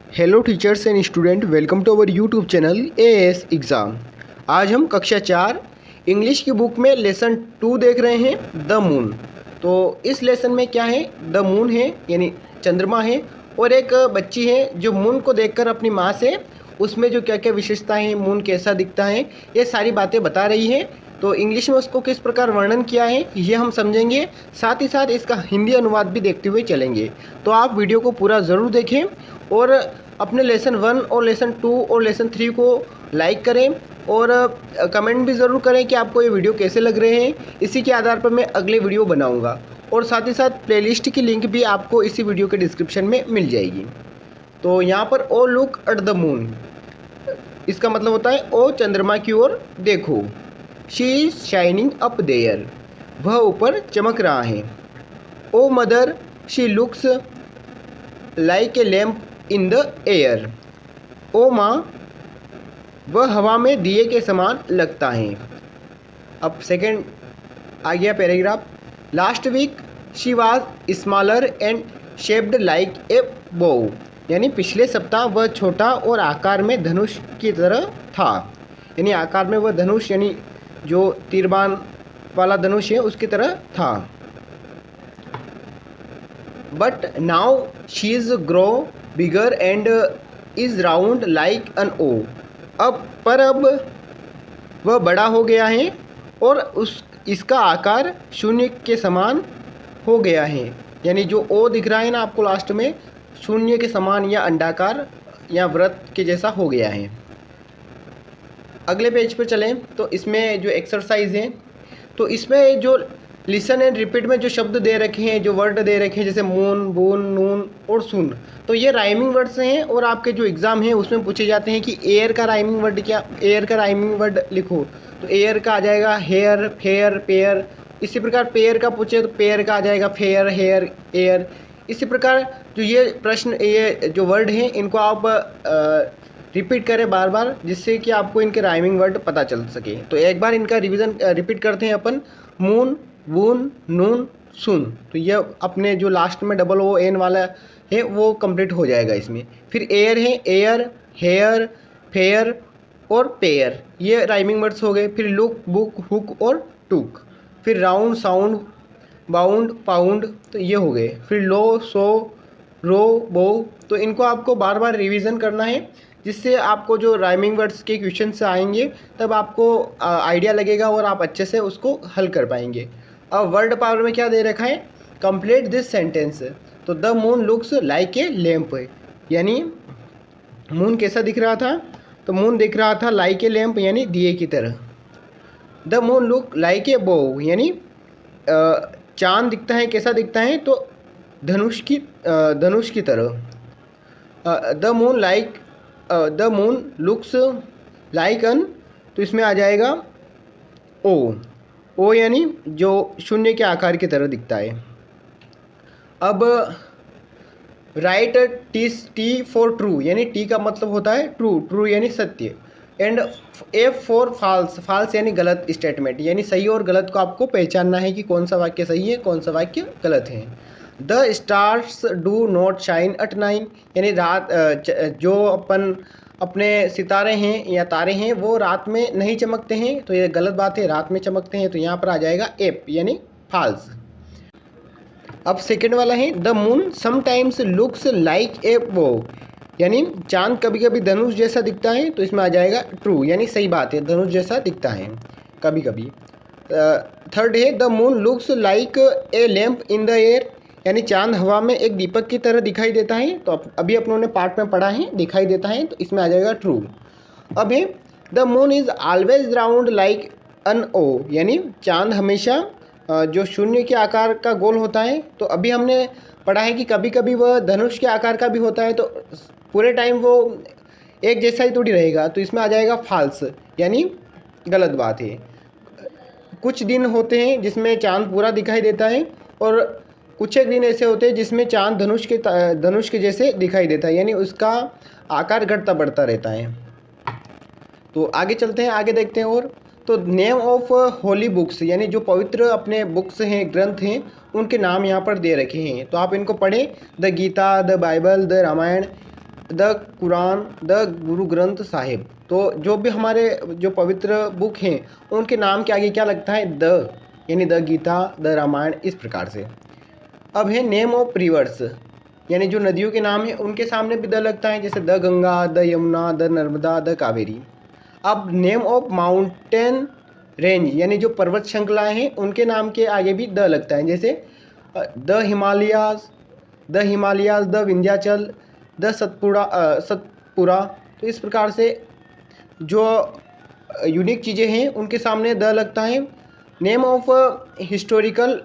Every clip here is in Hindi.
Hello teachers and student, welcome to our YouTube channel AS exam. आज हम कक्षा 4 इंग्लिश की बुक में लेसन 2 देख रहे हैं, द मून। तो इस लेसन में क्या है, द मून है यानी चंद्रमा है, और एक बच्ची है जो मून को देखकर अपनी माँ से उसमें जो क्या क्या विशेषताएं हैं, मून कैसा दिखता है, ये सारी बातें बता रही है। तो इंग्लिश में उसको किस प्रकार वर्णन किया है ये हम समझेंगे, साथ ही साथ इसका हिंदी अनुवाद भी देखते हुए चलेंगे। तो आप वीडियो को पूरा ज़रूर देखें और अपने लेसन 1 और लेसन 2 और लेसन 3 को लाइक करें और कमेंट भी ज़रूर करें कि आपको ये वीडियो कैसे लग रहे हैं। इसी के आधार पर मैं अगले वीडियो बनाऊंगा और साथ ही साथ प्लेलिस्ट की लिंक भी आपको इसी वीडियो के डिस्क्रिप्शन में मिल जाएगी। तो यहाँ पर oh look at the moon, इसका मतलब होता है ओ चंद्रमा की ओर देखो। She is shining up there, वह ऊपर चमक रहा है। Oh mother, she looks like a lamp in the air. ओ माँ, वह हवा में दिए के समान लगता है। अब सेकंड आ गया paragraph. Last week she was smaller and shaped like a bow, यानी पिछले सप्ताह वह छोटा और आकार में धनुष की तरह था। यानी आकार में वह धनुष यानी जो तीरबान वाला धनुष है उसकी तरह था। But now she is grow bigger and is round like an O. अब वह बड़ा हो गया है और इसका आकार शून्य के समान हो गया है। यानी जो ओ दिख रहा है ना आपको लास्ट में, शून्य के समान या अंडाकार या वृत्त के जैसा हो गया है। अगले पेज पर चलें तो इसमें जो एक्सरसाइज है, तो इसमें जो लिसन एंड रिपीट में जो शब्द दे रखे हैं, जो वर्ड दे रखे हैं, जैसे मून, बून, नून और सुन, तो ये राइमिंग वर्ड्स हैं और आपके जो एग्ज़ाम है उसमें पूछे जाते हैं कि एयर का राइमिंग वर्ड क्या, एयर का राइमिंग वर्ड लिखो। तो एयर का आ जाएगा हेयर, फेयर, पेयर। इसी प्रकार पेयर का पूछे तो पेयर का आ जाएगा फेयर, हेयर, एयर। इसी प्रकार जो ये प्रश्न, ये जो वर्ड हैं, इनको आप रिपीट करें बार बार, जिससे कि आपको इनके राइमिंग वर्ड पता चल सके। तो एक बार इनका रिवीजन रिपीट करते हैं अपन। मून, वून, नून, सुन। तो ये अपने जो लास्ट में डबल ओ एन वाला है वो कंप्लीट हो जाएगा इसमें। फिर एयर है, एयर, हेयर, फेयर और पेयर, ये राइमिंग वर्ड्स हो गए। फिर लुक, बुक, हुक और टुक। फिर राउंड, साउंड, बाउंड, पाउंड, तो ये हो गए। फिर लो, सो, रो, बो। तो इनको आपको बार बार रिवीजन करना है, जिससे आपको जो राइमिंग वर्ड्स के क्वेश्चन से आएंगे तब आपको आइडिया लगेगा और आप अच्छे से उसको हल कर पाएंगे। अब वर्ड पावर में क्या दे रखा है, कंप्लीट दिस सेंटेंस। तो the moon looks like a lamp, यानी मून कैसा दिख रहा था, तो मून दिख रहा था लाइक ए लैम्प यानी दिए की तरह। The moon look like a bow, यानी चांद दिखता है, कैसा दिखता है, तो धनुष की तरह। द मून लुक्स लाइक अन, तो इसमें आ जाएगा ओ यानी जो शून्य के आकार की तरह दिखता है। अब राइट टी फॉर ट्रू, यानी टी का मतलब होता है ट्रू यानी सत्य। And F for false, false यानी गलत स्टेटमेंट, यानी सही और गलत को आपको पहचानना है कि कौन सा वाक्य सही है, कौन सा वाक्य गलत है। The stars do not shine at night, यानी रात जो अपने सितारे हैं या तारे हैं वो रात में नहीं चमकते हैं, तो ये गलत बात है, रात में चमकते हैं। तो यहाँ पर आ जाएगा एप यानी फॉल्स। अब सेकंड वाला है the moon sometimes looks like a bow, यानी चांद कभी कभी धनुष जैसा दिखता है, तो इसमें आ जाएगा ट्रू यानी सही बात है, धनुष जैसा दिखता है कभी कभी। थर्ड है the moon looks like a lamp in the air, यानी चांद हवा में एक दीपक की तरह दिखाई देता है। तो अभी अपनों ने पार्ट में पढ़ा है दिखाई देता है, तो इसमें आ जाएगा ट्रू। अब है the moon is always round like an O, यानी चांद हमेशा जो शून्य के आकार का गोल होता है। तो अभी हमने पढ़ा है कि कभी कभी वह धनुष के आकार का भी होता है, तो पूरे टाइम वो एक जैसा ही थोड़ी रहेगा, तो इसमें आ जाएगा फॉल्स यानी गलत बात है। कुछ दिन होते हैं जिसमें चांद पूरा दिखाई देता है और कुछ एक दिन ऐसे होते हैं जिसमें चांद धनुष के जैसे दिखाई देता है, यानी उसका आकार घटता बढ़ता रहता है। तो आगे चलते हैं, आगे देखते हैं। और तो नेम ऑफ होली बुक्स, यानी जो पवित्र अपने बुक्स हैं, ग्रंथ हैं, उनके नाम यहाँ पर दे रखे हैं, तो आप इनको पढ़ें। The Gita, the Bible, the Ramayana, the Quran, the Guru Granth Sahib. तो जो भी हमारे जो पवित्र बुक हैं उनके नाम के आगे क्या लगता है? द, यानी द गीता, द रामायण, इस प्रकार से। अब है नेम ऑफ रिवर्स, यानी जो नदियों के नाम हैं उनके सामने भी द लगता है, जैसे the Ganga, the Yamuna, the Narmada, the Kaveri. अब नेम ऑफ माउंटेन रेंज, यानी जो पर्वत श्रृंखलाएँ हैं उनके नाम के आगे भी द लगता है, जैसे the Himalayas, the Vindhyachal, the Satpura. तो इस प्रकार से जो यूनिक चीज़ें हैं उनके सामने द लगता है। नेम ऑफ हिस्टोरिकल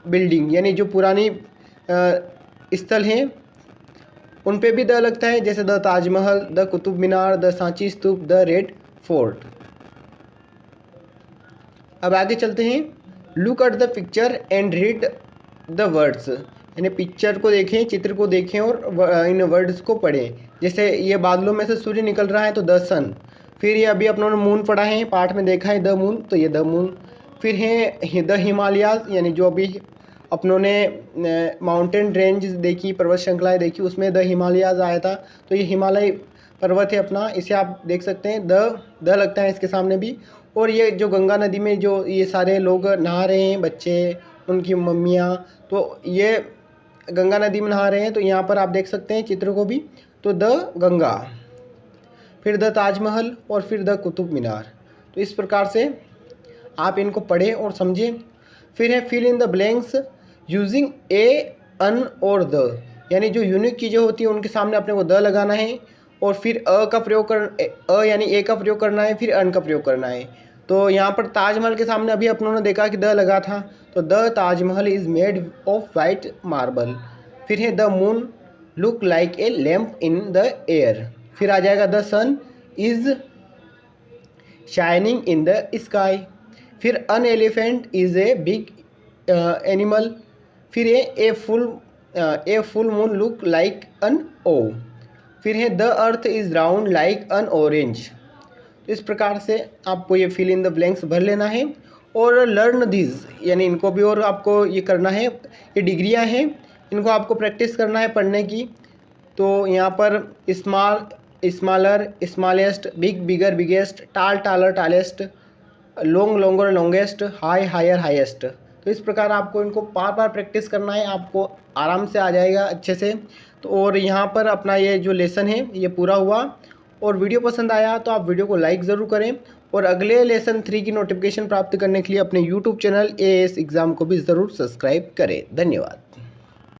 बिल्डिंग, यानी जो पुरानी स्थल हैं उन पे भी द लगता है, जैसे the Taj Mahal, the Qutub Minar, the Sanchi stupa, the red fort. अब आगे चलते हैं। Look at the picture and read the words, यानी पिक्चर को देखें, चित्र को देखें और इन वर्ड्स को पढ़ें। जैसे ये बादलों में से सूर्य निकल रहा है तो द सन। फिर ये अभी अपनों ने मून पढ़ा है, पाठ में देखा है द मून, तो ये द मून। फिर है द हिमालयाज, यानी जो अभी अपनों ने माउंटेन रेंज देखी, पर्वत श्रृंखलाएँ देखी, उसमें द हिमालयाज आया था, तो ये हिमालय पर्वत है अपना, इसे आप देख सकते हैं। द लगता है इसके सामने भी। और ये जो गंगा नदी में जो ये सारे लोग नहा रहे हैं, बच्चे, उनकी मम्मियाँ, तो ये गंगा नदी में नहा रहे हैं, तो यहाँ पर आप देख सकते हैं चित्र को भी, तो द गंगा। फिर द ताजमहल और फिर द कुतुब मीनार। तो इस प्रकार से आप इनको पढ़ें और समझें। फिर है fill in the blanks using a, an और द, यानी जो यूनिक चीज़ें होती हैं उनके सामने अपने को द लगाना है और फिर यानी ए का प्रयोग करना है, फिर अन का प्रयोग करना है। तो यहाँ पर ताजमहल के सामने अभी अपनों ने देखा कि द लगा था, तो the Taj Mahal is made of white marble. फिर है the moon look like a lamp in the air. फिर आ जाएगा the sun is shining in the sky. फिर an elephant is a big animal. फिर है a full moon look like an O. फिर है the earth is round like an orange. तो इस प्रकार से आपको ये फिल इन द ब्लैंक्स भर लेना है और लर्न दिस, यानी इनको भी और आपको ये करना है। ये डिग्रियां हैं, इनको आपको प्रैक्टिस करना है पढ़ने की। तो यहाँ पर small, smaller, smallest, big, bigger, biggest, tall, taller, tallest, long, longer, longest, high, higher, highest. तो इस प्रकार आपको इनको बार बार प्रैक्टिस करना है, आपको आराम से आ जाएगा अच्छे से। तो और यहाँ पर अपना ये जो लेसन है ये पूरा हुआ। और वीडियो पसंद आया तो आप वीडियो को लाइक ज़रूर करें और अगले लेसन 3 की नोटिफिकेशन प्राप्त करने के लिए अपने यूट्यूब चैनल AS एग्ज़ाम को भी ज़रूर सब्सक्राइब करें। धन्यवाद।